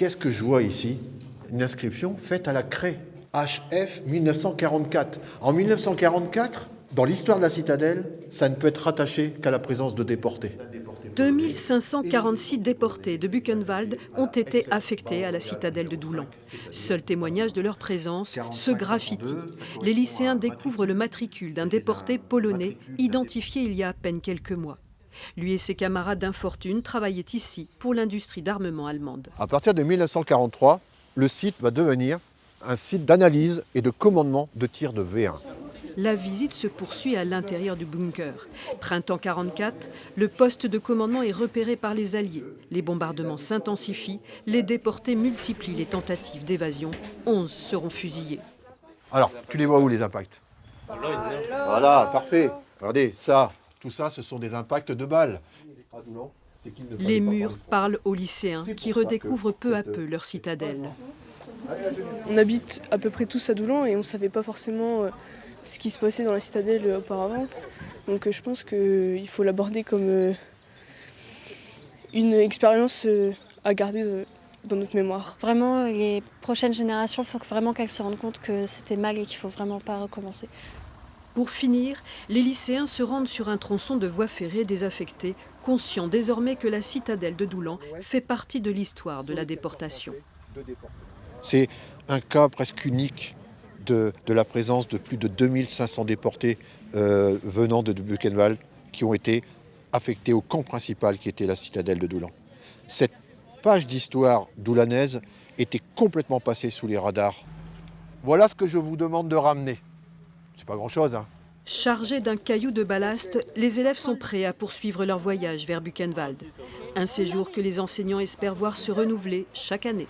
Qu'est-ce que je vois ici? Une inscription faite à la craie, HF 1944. En 1944, dans l'histoire de la citadelle, ça ne peut être rattaché qu'à la présence de déportés. 2546 déportés de Buchenwald ont été affectés à la citadelle de Doulan. Seul témoignage de leur présence, ce graffiti. Les lycéens découvrent le matricule d'un déporté polonais identifié il y a à peine quelques mois. Lui et ses camarades d'infortune travaillaient ici pour l'industrie d'armement allemande. À partir de 1943, le site va devenir un site d'analyse et de commandement de tir de V1. La visite se poursuit à l'intérieur du bunker. Printemps 44, le poste de commandement est repéré par les Alliés. Les bombardements s'intensifient, les déportés multiplient les tentatives d'évasion. 11 seront fusillés. Alors, tu les vois où les impacts? Voilà, parfait. Regardez, tout ça, ce sont des impacts de balles. Les murs parlent aux lycéens qui redécouvrent peu à peu leur citadelle. On habite à peu près tous à Doulan et on ne savait pas forcément ce qui se passait dans la citadelle auparavant. Donc je pense qu'il faut l'aborder comme une expérience à garder dans notre mémoire. Vraiment, les prochaines générations, il faut vraiment qu'elles se rendent compte que c'était mal et qu'il ne faut vraiment pas recommencer. Pour finir, les lycéens se rendent sur un tronçon de voie ferrée désaffecté, conscients désormais que la citadelle de Doulan fait partie de l'histoire de la déportation. C'est un cas presque unique de la présence de plus de 2500 déportés venant de Buchenwald qui ont été affectés au camp principal qui était la citadelle de Doulan. Cette page d'histoire doulanaise était complètement passée sous les radars. Voilà ce que je vous demande de ramener. C'est pas grand-chose, hein. Chargés d'un caillou de ballast, les élèves sont prêts à poursuivre leur voyage vers Buchenwald. Un séjour que les enseignants espèrent voir se renouveler chaque année.